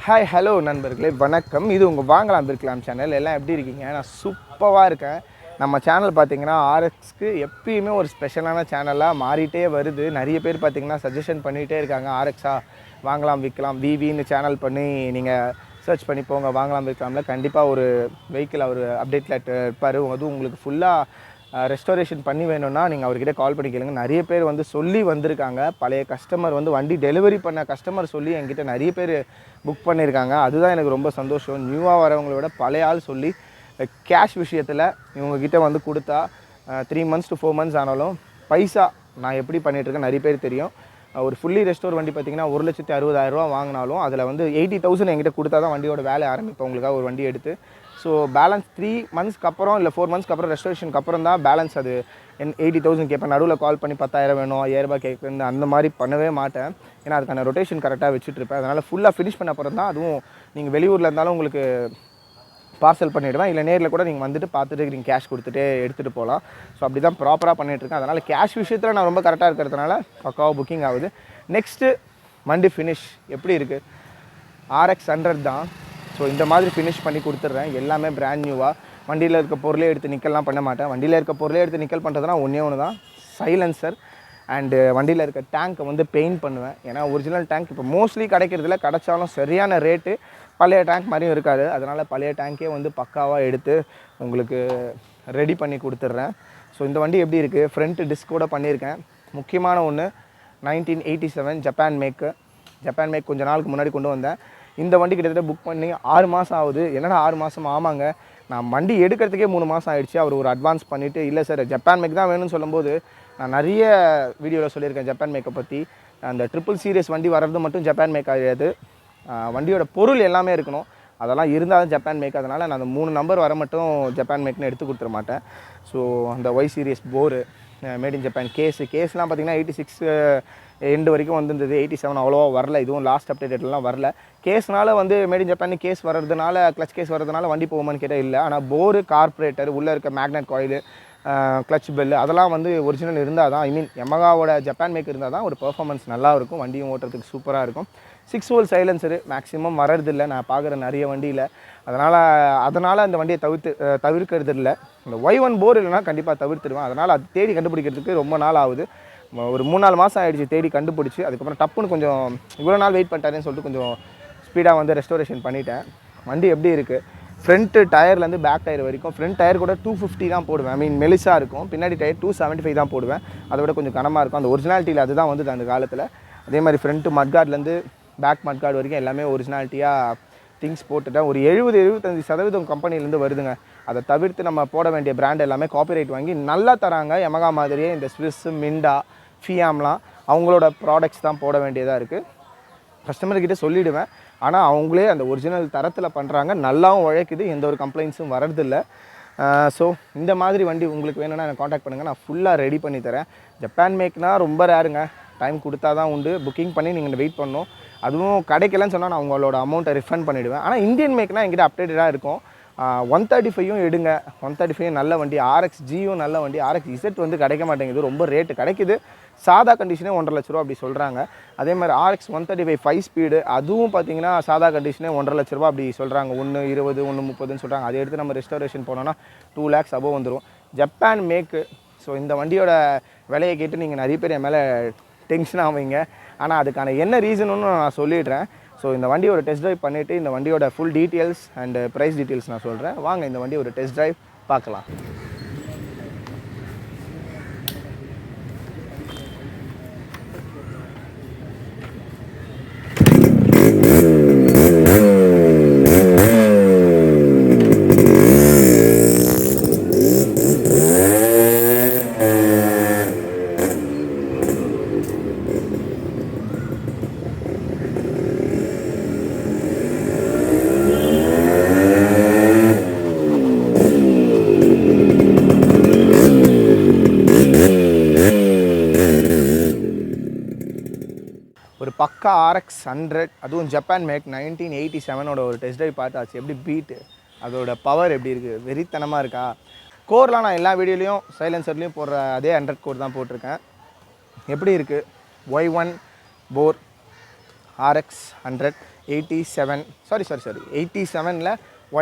Hi hello நண்பர்களே, வணக்கம். இது உங்கள் வாங்கலாம் விற்கலாம் சேனல். எல்லாம் எப்படி இருக்கீங்க? நான் சூப்பராக இருக்கேன். நம்ம சேனல் பார்த்தீங்கன்னா ஆர்எக்ஸ்க்கு எப்பயுமே ஒரு ஸ்பெஷலான சேனலாக மாறிட்டே வருது. நிறைய பேர் பார்த்தீங்கன்னா சஜஷன் பண்ணிகிட்டே இருக்காங்க. ஆர்எக்ஸா வாங்கலாம் விற்கலாம் விவின்னு சேனல் பண்ணி நீங்கள் சர்ச் பண்ணி போங்க. வாங்கலாம் விற்கலாம்ல கண்டிப்பாக ஒரு வெஹிக்கிள் அவர் அப்டேட்டில் இருப்பார். அதுவும் உங்களுக்கு ஃபுல்லாக ரெஸ்டோரேஷன் பண்ணி வேணும்னா நீங்கள் அவர்கிட்ட கால் பண்ணி கேளுங்க. நிறைய பேர் வந்து சொல்லி வந்திருக்காங்க. பழைய கஸ்டமர் வந்து வண்டி டெலிவரி பண்ண கஸ்டமர் சொல்லி என்கிட்ட நிறைய பேர் புக் பண்ணியிருக்காங்க. அதுதான் எனக்கு ரொம்ப சந்தோஷம். நியூவாக வரவங்கள விட பழைய ஆள் சொல்லி கேஷ் விஷயத்தில் இவங்ககிட்ட வந்து கொடுத்தா 3 months to 4 months ஆனாலும் பைசா நான் எப்படி பண்ணிகிட்ருக்கேன் நிறைய பேர் தெரியும். ஒரு ஃபுல்லி ரெஸ்டோர் வண்டி பார்த்திங்கன்னா 1,60,000 வாங்கினாலும் அதில் வந்து 80,000 என்கிட்ட கொடுத்தா தான் வண்டியோட வேலை ஆரம்பிப்போம். உங்களுக்காக ஒரு வண்டி எடுத்து ஸோ பேலன்ஸ் 3 monthsக்கு அப்புறம் இல்லை 4 monthsக்கு அப்புறம் ரெஸ்டோரேஷனுக்கு அப்புறம் தான் பேலன்ஸ் அது 80,000 கேட்பேன். நடுவில் கால் பண்ணி 10,000 வேணும் 5,000 கேட்குறது அந்த மாதிரி பண்ணவே மாட்டேன். ஏன்னா அதுக்கான ரொட்டேஷன் கரெக்டாக வச்சுட்ருப்பேன். அதனால் ஃபுல்லாக ஃபினிஷ் பண்ண அப்புறம் தான், அதுவும் நீங்கள் வெளியூரில் இருந்தாலும் உங்களுக்கு பார்சல் பண்ணிவிடுவேன். இல்லை நேரில் கூட நீங்கள் வந்துட்டு பார்த்துட்டு நீங்கள் கேஷ் கொடுத்துட்டு எடுத்துகிட்டு போகலாம். ஸோ அப்படி தான் ப்ராப்பராக பண்ணிகிட்ருக்கேன். அதனால் கேஷ் விஷயத்தில் நான் ரொம்ப கரெக்டாக இருக்கிறதுனால பக்காவாக புக்கிங் ஆகுது. நெக்ஸ்ட்டு வண்டி ஃபினிஷ் எப்படி இருக்குது? RX100 தான். ஸோ இந்த மாதிரி ஃபினிஷ் பண்ணி கொடுத்துட்றேன். எல்லாமே பிராண்ட் நியூவாக. வண்டியில் இருக்க பொருளே எடுத்து நிக்கல்லாம் பண்ண மாட்டேன். வண்டியில் இருக்க பொருளே எடுத்து நிக்கல் பண்ணுறதுனா ஒன்று தான், சைலன்சர் அண்டு வண்டியில் இருக்க டேங்க்கை வந்து பெயிண்ட் பண்ணுவேன். ஏன்னா ஒரிஜினல் டேங்க் இப்போ மோஸ்ட்லி கிடைக்கிறதுல கிடச்சாலும் சரியான ரேட்டு பழைய டேங்க் மாதிரியும் இருக்காது. அதனால் பழைய டேங்க்கே வந்து பக்காவாக எடுத்து உங்களுக்கு ரெடி பண்ணி கொடுத்துட்றேன். ஸோ இந்த வண்டி எப்படி இருக்குது? ஃப்ரண்ட்டு டிஸ்க் கூட பண்ணியிருக்கேன். முக்கியமான ஒன்று 1987 ஜப்பான் மேக் கொஞ்சம் நாளுக்கு முன்னாடி கொண்டு வந்தேன். இந்த வண்டி கிட்டத்தட்ட புக் பண்ணி 6 மாதம் ஆகுது. என்னடா 6 மாதம்? ஆமாங்க, நான் வண்டி எடுக்கிறதுக்கே 3 மாதம் ஆகிடுச்சு. அவர் ஒரு அட்வான்ஸ் பண்ணிவிட்டு இல்லை சார் ஜப்பான் மேக் தான் வேணும்னு சொல்லும்போது நான் நிறைய வீடியோவில் சொல்லியிருக்கேன் ஜப்பான் மேக்கை பற்றி. அந்த ட்ரிபிள் சீரியஸ் வண்டி வர்றது மட்டும் ஜப்பான் மேக் ஆகிடாது. வண்டியோட பொருள் எல்லாமே இருக்கணும். அதெல்லாம் இருந்தால் தான் ஜப்பான் மேக். அதனால் நான் அந்த 3 நம்பர் வர மட்டும் ஜப்பான் மேக்னு எடுத்து கொடுத்துட மாட்டேன். ஸோ அந்த Y series bore made in Japan கேஸ்லாம் பார்த்திங்கன்னா 86 எண்டு வரைக்கும் வந்துருந்தது. 87 அவ்வளோவா வரல. இதுவும் லாஸ்ட் அப்டேட்டட்லாம் வரல. கேஸ்னால் வந்து மேட் இன் ஜப்பான் கேஸ் வர்றதுனால, கிளச் கேஸ் வர்றதுனால வண்டி போகுமான்னு கேட்டால் இல்லை. ஆனால் போரு, கார்பரேட்டர், உள்ளே இருக்க மேக்னெட் காயிலு, கிளச் பெல்லு அதெல்லாம் வந்து ஒரிஜினல் இருந்தால் தான், யமகாவோட ஜப்பான் மேக் இருந்தால் தான் ஒரு பெர்ஃபார்மன்ஸ் நல்லா இருக்கும். வண்டியும் ஓட்டுறதுக்கு சூப்பராக இருக்கும். 6 volt சைலன்சரு மேக்ஸிமம் வரதில்லை நான் பார்க்குற நிறைய வண்டியில். அதனால் அந்த வண்டியை தவிர்க்கிறது இல்லை. இந்த Y1 போர் இல்லைனா கண்டிப்பாக தவிர்த்துடுவேன். அதனால் அது தேடி கண்டுபிடிக்கிறதுக்கு ரொம்ப நாள் ஆகுது. ஒரு 3-4 மாதம் ஆகிடுச்சு தேடி கண்டுபிடிச்சி. அதுக்கப்புறம் டப்புன்னு கொஞ்சம் இவ்வளோ நாள் வெயிட் பண்ணிட்டாருன்னு சொல்லிட்டு கொஞ்சம் ஸ்பீடாக வந்து ரெஸ்டோரேஷன் பண்ணிட்டேன். வண்டி எப்படி இருக்குது? ஃப்ரண்ட்டு டயர்லேருந்து பேக் டயர் வரைக்கும். ஃப்ரண்ட் டயர் கூட 250 தான் போடுவேன். மெலிசாக இருக்கும். பின்னாடி டயர் 275 தான் போடுவேன். அதை விட கொஞ்சம் கனமாக இருக்கும். அந்த ஒரிஜினாலிட்டியில் அதுதான் வந்து அந்த காலத்தில். அதே மாதிரி ஃப்ரண்ட்டு மட்கார்ட்லேருந்து பேக் மட்கார்டு வரைக்கும் எல்லாமே ஒரிஜினாலிட்டியாக திங்ஸ் போட்டுட்டேன். ஒரு 70-75% கம்பெனிலேருந்து வருதுங்க. அதை தவிர்த்து நம்ம போட வேண்டிய பிராண்ட் எல்லாமே காப்பிரைட் வாங்கி நல்லா தராங்க. யமகா மாதிரியே இந்த ஸ்விஸ், மிண்டா, ஃபியாம்லாம் அவங்களோட ப்ராடக்ட்ஸ் தான் போட வேண்டியதாக இருக்குது. கஸ்டமர்கிட்ட சொல்லிவிடுவேன். ஆனால் அவங்களே அந்த ஒரிஜினல் தரத்தில் பண்ணுறாங்க. நல்லாவும் உழைக்குது. எந்த ஒரு கம்ப்ளைண்ட்ஸும் வரதில்லை. ஸோ இந்த மாதிரி வண்டி உங்களுக்கு வேணும்னா எனக்கு காண்டாக்ட் பண்ணுங்கள். நான் ஃபுல்லாக ரெடி பண்ணி தரேன். ஜப்பான் மேக்னால் ரொம்ப ரேருங்க. டைம் கொடுத்தா தான் உண்டு. புக்கிங் பண்ணி நீங்கள் வெயிட் பண்ணணும். அதுவும் கிடைக்கலன்னு சொன்னால் நான் உங்களோட அமௌண்ட்டை ரிஃபண்ட் பண்ணிவிடுவேன். ஆனால் இந்தியன் மேக்னால் என்கிட்ட அப்டேட்டடாக இருக்கும். 135 எடுங்க. 135 நல்ல வண்டி. RXGயும் நல்ல வண்டி. RXZ வந்து கிடைக்க மாட்டேங்குது. ரொம்ப ரேட்டு கிடைக்குது. சாதா கண்டிஷனே 1,50,000 ரூபா அப்படி சொல்கிறாங்க. அதே மாதிரி RX135 5 ஸ்பீடு அதுவும் பார்த்தீங்கன்னா சாதா கண்டிஷனே 1,50,000 ரூபா அப்படி சொல்கிறாங்க. 1,20,000 1,30,000 சொல்கிறாங்க. அதை எடுத்து நம்ம ரெஸ்டோரேஷன் போனோன்னா 2 lakhs அபோவ் வந்துடும். ஜப்பான் மேக்கு. ஸோ இந்த வண்டியோட விலையை கேட்டு நீங்கள் நிறைய பேர் என் மேலே டென்ஷன் ஆவீங்க. ஆனால் அதுக்கான என்ன ரீசனுன்னு நான் சொல்லிடுறேன். ஸோ இந்த வண்டியை ஒரு டெஸ்ட் ட்ரைவ் பண்ணிவிட்டு இந்த வண்டியோட full details and price details நான் சொல்கிறேன். வாங்க இந்த வண்டியை ஒரு டெஸ்ட் ட்ரைவ் பார்க்கலாம். ஒரு பக்கா RX100 அதுவும் ஜப்பான் மேக் 1987 ஒரு டெஸ்ட் ட்ரைவ் பார்த்தாச்சு. எப்படி பீட்டு, அதோட பவர் எப்படி இருக்குது? வெறித்தனமாக இருக்கா? கோர்லாம் நான் எல்லா வீடியோலையும் சைலன்சர்லேயும் போடுற அதே 100 கோர் தான் போட்டிருக்கேன். எப்படி இருக்குது? Y1 போர் RX100 87 சாரி 87ல்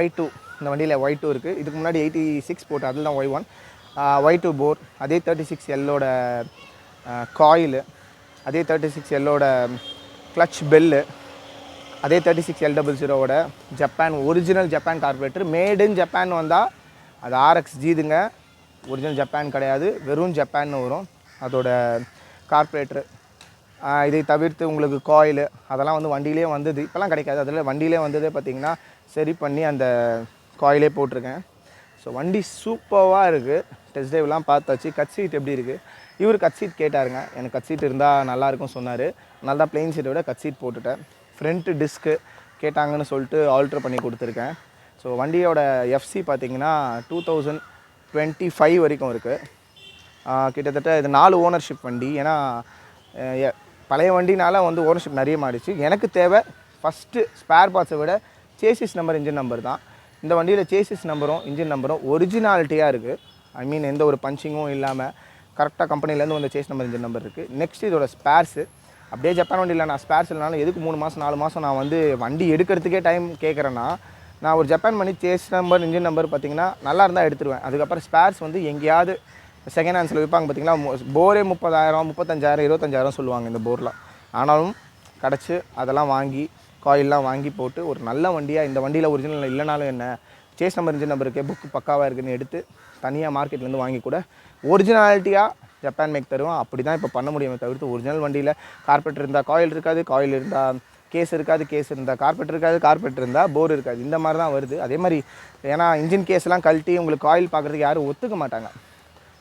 Y2 இந்த வண்டியில் Y2 இருக்குது. இதுக்கு முன்னாடி 86 போட்டு அதில் தான் Y1 Y2 போர், அதே 36Lோட காயிலு, அதே 36Lோட கிளச் பெல்லு, அதே 36L00ஓட Japan original Japan carburettor. Made in Japan வந்தால் அது RXGதுங்க, ஒரிஜினல் ஜப்பான் கிடையாது, வெறும் ஜப்பான்னு வரும் அதோட கார்பரேட்டரு. இதை தவிர்த்து உங்களுக்கு காயிலு அதெல்லாம் வந்து வண்டியிலே வந்தது, இப்போலாம் கிடைக்காது. அதில் வண்டியிலே வந்ததே பார்த்திங்கன்னா சரி பண்ணி அந்த காயிலே போட்டிருக்கேன். ஸோ வண்டி சூப்பராக இருக்குது. டெஸ்ட் ட்ரைவ்லாம் பார்த்தாச்சு. கட் சீட் எப்படி இருக்குது, இவர் கட் சீட் கேட்டாருங்க. எனக்கு கட் சீட் இருந்தால் நல்லாயிருக்கும் சொன்னார். அதனால தான் ப்ளெயின் சீட்டை விட கட் சீட் போட்டுட்டேன். ஃப்ரண்ட்டு டிஸ்க்கு கேட்டாங்கன்னு சொல்லிட்டு ஆல்ட்ரு பண்ணி கொடுத்துருக்கேன். ஸோ வண்டியோட FC பார்த்திங்கன்னா 2025 வரைக்கும் இருக்குது. கிட்டத்தட்ட இது 4 ஓனர்ஷிப் வண்டி. ஏன்னா பழைய வண்டினால வந்து ஓனர்ஷிப் நிறைய மாறிடுச்சு. எனக்கு தேவை ஃபஸ்ட்டு ஸ்பேர் பார்ட்ஸை விட சேசிஸ் நம்பர், இன்ஜின் நம்பர் தான். இந்த வண்டியில் சேசிஸ் நம்பரும் இன்ஜின் நம்பரும் ஒரிஜினாலிட்டியாக இருக்குது. ஐ மீன் எந்த ஒரு பஞ்சிங்கும் இல்லாமல் கரெக்டாக கம்பெனிலேருந்து வந்து சேஸ் நம்பர், இன்ஜின் நம்பர் இருக்குது. நெக்ஸ்ட் இதோட ஸ்பேர்ஸு அப்படியே ஜப்பான் வண்டியில் நான் ஸ்பேர்ஸ் இல்லைனாலும் எதுக்கு 3 மாதம் 4 மாதம் நான் வந்து வண்டி எடுக்கிறதுக்கே டைம் கேட்குறேன்னா, நான் ஒரு ஜப்பான் பண்ணி சேஸ் நம்பர், இன்ஜின் நம்பர் பார்த்திங்கன்னா நல்லா இருந்தால் எடுத்துருவேன். அதுக்கப்புறம் ஸ்பேர்ஸ் வந்து எங்கேயாவது செகண்ட் ஹேண்ட்ஸில் விற்பாங்க பார்த்திங்களா, போரே 30,000 35,000 25,000 சொல்லுவாங்க இந்த போரில். ஆனாலும் கிடச்சி அதெல்லாம் வாங்கி காயிலெலாம் வாங்கி போட்டு ஒரு நல்ல வண்டியாக, இந்த வண்டியில் ஒரிஜினல் இல்லைனாலும் என்ன, சேஸ் நம்பர், இன்ஜின் நம்பர் இருக்கே, புக்கு பக்காவாக இருக்குதுன்னு எடுத்து தனியாக மார்க்கெட்லேருந்து வாங்கி கூட ஒரிஜினாலிட்டியாக ஜப்பான் மேக் தருவோம். அப்படி தான் இப்போ பண்ண முடியுமே தவிர்த்து ஒரிஜினல் வண்டியில் கார்பெட்டர் இருந்தால் காயில் இருக்காது, காயில் இருந்தால் கேஸ் இருக்காது, கேஸ் இருந்தால் கார்பெட்டர் இருக்காது, கார்பெட்டர் இருந்தால் போர் இருக்காது. இந்த மாதிரி தான் வருது. அதே மாதிரி ஏன்னா இன்ஜின் கேஸ்லாம் கழட்டி உங்களுக்கு காயில் பார்க்குறதுக்கு யாரும் ஒத்துக்க மாட்டாங்க.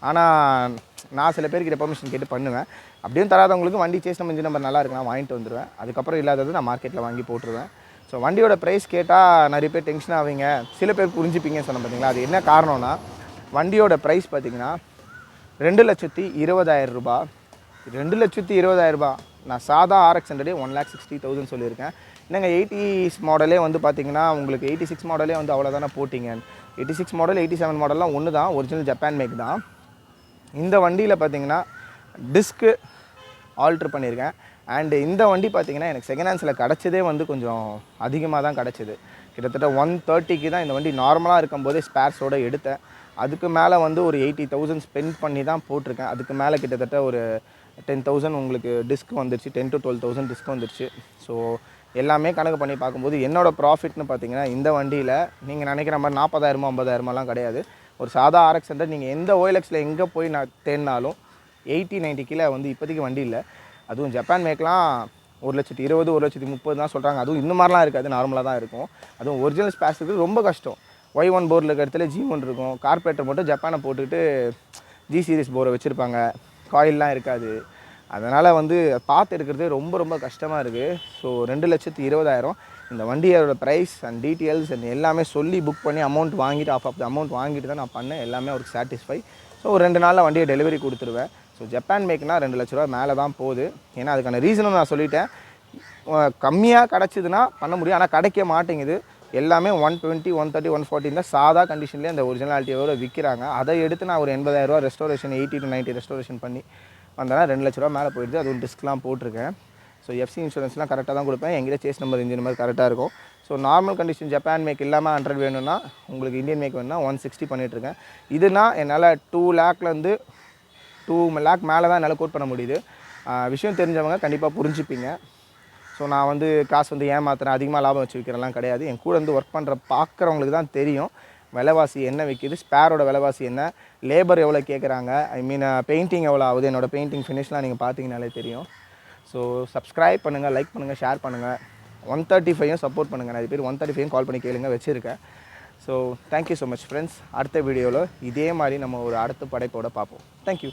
ஆனால் நான் சில பேர்கிட்ட பெர்மிஷன் கேட்டு பண்ணுவேன். அப்படியும் தராதவங்களுக்கு வண்டி சேஸ் நம்பர், இன்ஜின் நம்பர் நல்லா இருக்கு நான் வாங்கிட்டு வந்துடுவேன். அதுக்கப்புறம் இல்லாதது நான் மார்க்கெட்டில் வாங்கி போட்டுருவேன். ஸோ வண்டியோட ப்ரைஸ் கேட்டால் நிறைய பேர் டென்ஷன் ஆவீங்க, சில பேர் புரிஞ்சுப்பீங்கன்னு சொன்ன பார்த்தீங்களா. அது என்ன காரணம்னா, வண்டியோட ப்ரைஸ் பார்த்திங்கன்னா 2,20,000 ரூபா. 2,20,000 ரூபா. நான் சாதா RX100 1,60,000 சொல்லியிருக்கேன். என்னங்க 80s மாடலே வந்து பார்த்திங்கன்னா உங்களுக்கு 86 மாடலே வந்து அவ்வளோதானே போட்டிங்க. 86 மாடல் 87 மாடல்லாம் ஒன்று தான், ஒரிஜினல் ஜப்பான் மேக் தான். இந்த வண்டியில் பார்த்திங்கன்னா டிஸ்க்கு ஆல்ட்ரு பண்ணியிருக்கேன். அண்டு இந்த வண்டி பார்த்திங்கன்னா எனக்கு செகண்ட் ஹேண்ட்ஸில் கிடச்சதே வந்து கொஞ்சம் அதிகமாக தான் கிடச்சிது. கிட்டத்தட்ட 130க்கு தான் இந்த வண்டி நார்மலாக இருக்கும்போதே ஸ்பேர்ஸோடு எடுத்தேன். அதுக்கு மேலே வந்து ஒரு 80,000 ஸ்பெண்ட் பண்ணி தான் போட்டிருக்கேன். அதுக்கு மேலே கிட்டத்தட்ட ஒரு 10,000 உங்களுக்கு டிஸ்க் வந்துருச்சு, 10,000 to 12,000 டிஸ்க் வந்துருச்சு. ஸோ எல்லாமே கணக்கு பண்ணி பார்க்கும்போது என்னோடய ப்ராஃபிட்னு பார்த்திங்கன்னா இந்த வண்டியில் நீங்கள் நினைக்கிற மாதிரி 40,000 50,000 கிடையாது. ஒரு சாதா RX100 நீங்கள் எந்த OLXயில் எங்கே போய் நான் தேடினாலும் 80-90 கிலோ வந்து இப்போதைக்கு வண்டி இல்லை. அதுவும் ஜப்பான் மேக்லாம் 1,20,000 1,30,000 தான் சொல்கிறாங்க. அதுவும் இந்த மாதிரிலாம் இருக்காது, நார்மலாக தான் இருக்கும். அதுவும் ஒரிஜினல் ஸ்பேர்ஸ் இருக்குது ரொம்ப கஷ்டம். Y1 போரில் இருக்கிற இடத்துல G1 இருக்கும். கார்பரேட்டர் மட்டும் ஜப்பானை போட்டுக்கிட்டு G சீரிஸ் போரை வச்சுருப்பாங்க, காயிலெலாம் இருக்காது. அதனால் வந்து பார்த்து எடுக்கிறது ரொம்ப ரொம்ப கஷ்டமாக இருக்குது. ஸோ 2,20,000 இந்த வண்டியோட ப்ரைஸ் அண்ட் டீட்டெயில்ஸ் அண்ட் எல்லாமே சொல்லி புக் பண்ணி அமௌண்ட் வாங்கிட்டு ஆஃப் த அமௌண்ட் வாங்கிட்டு தான் நான் பண்ணேன். எல்லாமே அவருக்கு சாட்டிஸ்ஃபை. ஸோ ஒரு 2 நாளில் வண்டியை டெலிவரி கொடுத்துருவேன். ஸோ ஜப்பான் மேக்னா 2 லட்ச ரூபா மேலே தான் போகுது. ஏன்னா அதுக்கான ரீசனும் நான் சொல்லிட்டேன். கம்மியாக கிடச்சிதுன்னா பண்ண முடியும், ஆனால் கிடைக்க மாட்டேங்குது. எல்லாமே 120 130 140 தான் சாதா கண்டிஷன்லேயே அந்த ஒரிஜினாலிட்டியோடு விற்கிறாங்க. அதை எடுத்து நான் ஒரு 80,000 ரூபா ரெஸ்டோரேஷன் 80 to 90 ரெஸ்டோரேஷன் பண்ணி வந்தேன்னா 2 லட்ச ரூபா மேலே போயிடுது. அதுவும் டிஸ்க்லாம் போட்டிருக்கேன். ஸோ FC இன்சூரன்ஸ்லாம் கரெக்டாக தான் கொடுப்பேன். எங்கிட்ட சேஸ் நம்பர், இன்ஜின் நம்பர் கரெக்டாக இருக்கும். So normal condition Japan make இல்லாமல் 100 வேணும்னா, உங்களுக்கு இந்தியன் மேக் வேணும்னா 160 பண்ணிகிட்ருக்கேன். இதுனா என்னால் 2 லேக்லேருந்து 2 லேக் மேலே தான் என்னால் கோட் பண்ண முடியுது. விஷயம் தெரிஞ்சவங்க கண்டிப்பாக புரிஞ்சுப்பீங்க. ஸோ நான் வந்து காசு வந்து ஏமாத்துறேன், அதிகமாக லாபம் வச்சு விற்கிறலாம் கிடையாது. என் கூட வந்து ஒர்க் பண்ணுற பார்க்குறவங்களுக்கு தான் தெரியும் விலைவாசி என்ன விற்கிது, ஸ்பேரோட விலைவாசி என்ன, லேபர் எவ்வளோ கேட்குறாங்க, ஐ மீன் பெயிண்டிங் எவ்வளோ ஆகுது, என்னோடய பெயிண்டிங் ஃபினிஷ்லாம் நீங்கள் பார்த்தீங்கனாலே தெரியும். ஸோ சப்ஸ்கிரைப் பண்ணுங்கள், லைக் பண்ணுங்கள், ஷேர் பண்ணுங்கள். 135 சப்போர்ட் பண்ணுங்கள். நிறைய பேர் 135 கால் பண்ணி கேளுங்க, வச்சுருக்கேன். So thank you so much friends. அடுத்த வீடியோவில் இதே மாதிரி நம்ம ஒரு அடுத்த படைப்போடு பார்ப்போம். தேங்க்யூ.